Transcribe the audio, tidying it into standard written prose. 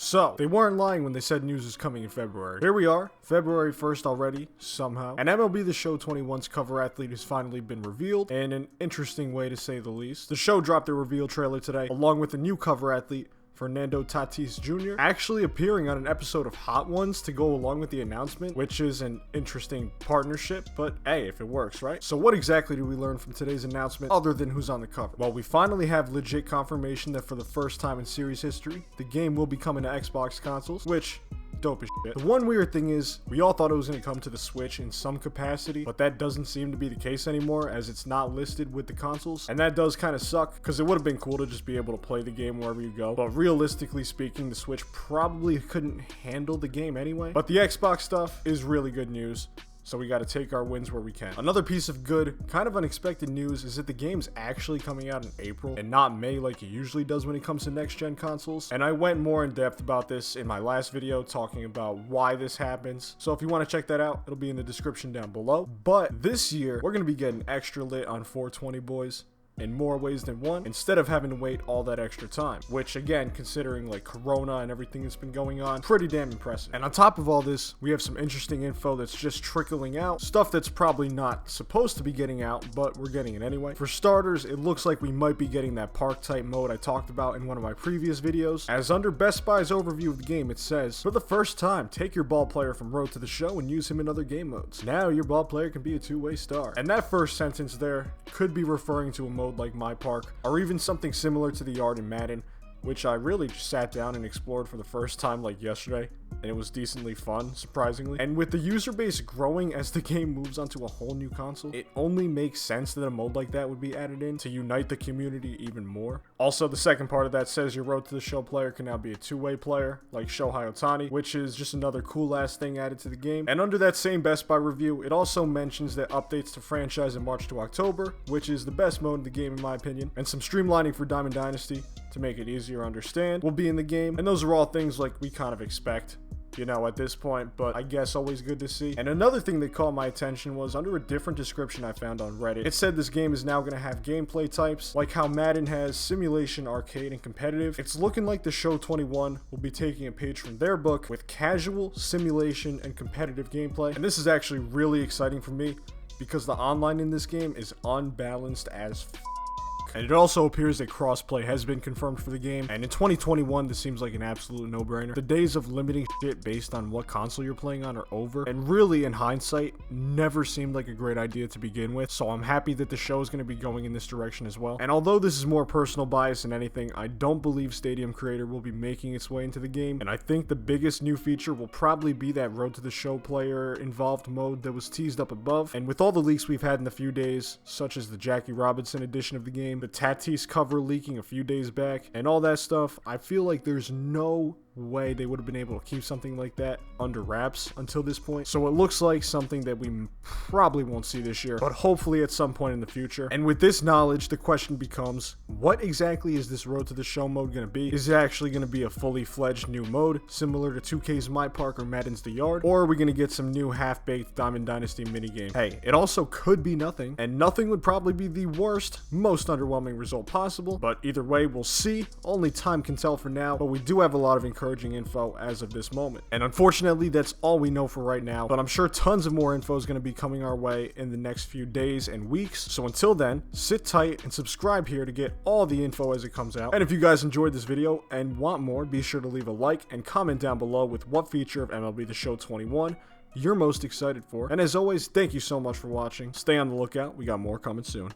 So, they weren't lying when they said news is coming in February. Here we are, February 1st already, somehow. And MLB The Show 21's cover athlete has finally been revealed, in an interesting way to say the least. The show dropped their reveal trailer today, along with a new cover athlete, Fernando Tatis Jr., actually appearing on an episode of Hot Ones to go along with the announcement, which is an interesting partnership, but hey, if it works, right? So what exactly did we learn from today's announcement other than who's on the cover? Well, we finally have legit confirmation that for the first time in series history, the game will be coming to Xbox consoles, which dope as shit. The one weird thing is, we all thought it was going to come to the Switch in some capacity, but that doesn't seem to be the case anymore as it's not listed with the consoles. And that does kind of suck because it would have been cool to just be able to play the game wherever you go. But realistically speaking, the Switch probably couldn't handle the game anyway. But the Xbox stuff is really good news. So we got to take our wins where we can. Another piece of good, kind of unexpected news is that the game's actually coming out in April and not May like it usually does when it comes to next-gen consoles. And I went more in depth about this in my last video talking about why this happens. So if you want to check that out, it'll be in the description down below. But this year, we're going to be getting extra lit on 420, boys, in more ways than one, instead of having to wait all that extra time, which again, considering like Corona and everything that's been going on, pretty damn impressive. And on top of all this, we have some interesting info that's just trickling out, stuff that's probably not supposed to be getting out, but we're getting it anyway. For starters, it looks like we might be getting that park type mode I talked about in one of my previous videos, as under Best Buy's overview of the game, it says, for the first time, take your ball player from Road to the Show and use him in other game modes. Now your ball player can be a two-way star. And that first sentence there could be referring to a mode like My Park, or even something similar to the yard in Madden, which I really just sat down and explored for the first time like yesterday, and it was decently fun, surprisingly. And with the user base growing as the game moves onto a whole new console, it only makes sense that a mode like that would be added in to unite the community even more. Also, the second part of that says your Road to the Show player can now be a two-way player, like Shohei Ohtani, which is just another cool-ass thing added to the game. And under that same Best Buy review, it also mentions that updates to franchise in March to October, which is the best mode in the game in my opinion, and some streamlining for Diamond Dynasty to make it easier to understand will be in the game. And those are all things like we kind of expect, you know, at this point, but I guess always good to see. And another thing that caught my attention was under a different description I found on Reddit. It said this game is now going to have gameplay types, like how Madden has simulation, arcade, and competitive. It's looking like the Show 21 will be taking a page from their book with casual, simulation, and competitive gameplay. And this is actually really exciting for me because the online in this game is unbalanced as and it also appears that crossplay has been confirmed for the game, and in 2021 this seems like an absolute no-brainer. The days of limiting shit based on what console you're playing on are over, and really in hindsight never seemed like a great idea to begin with, so I'm happy that the show is going to be going in this direction as well. And although this is more personal bias than anything, I don't believe Stadium Creator will be making its way into the game, and I think the biggest new feature will probably be that Road to the Show player involved mode that was teased up above. And with all the leaks we've had in the few days, such as the Jackie Robinson edition of the game, the Tatis cover leaking a few days back, and all that stuff, I feel like there's no way they would have been able to keep something like that under wraps until this point. So it looks like something that we probably won't see this year, but hopefully at some point in the future. And with this knowledge, the question becomes, what exactly is this Road to the Show mode going to be? Is it actually going to be a fully fledged new mode, similar to 2K's My Park or Madden's The Yard? Or are we going to get some new half-baked Diamond Dynasty minigame? Hey, it also could be nothing, and nothing would probably be the worst, most underwhelming result possible, but either way, we'll see. Only time can tell for now, but we do have a lot of encouraging info as of this moment. And unfortunately, that's all we know for right now, but I'm sure tons of more info is going to be coming our way in the next few days and weeks. So until then, sit tight and subscribe here to get all the info as it comes out. And if you guys enjoyed this video and want more, be sure to leave a like and comment down below with what feature of MLB The Show 21 you're most excited for. And as always, thank you so much for watching. Stay on the lookout. We got more coming soon.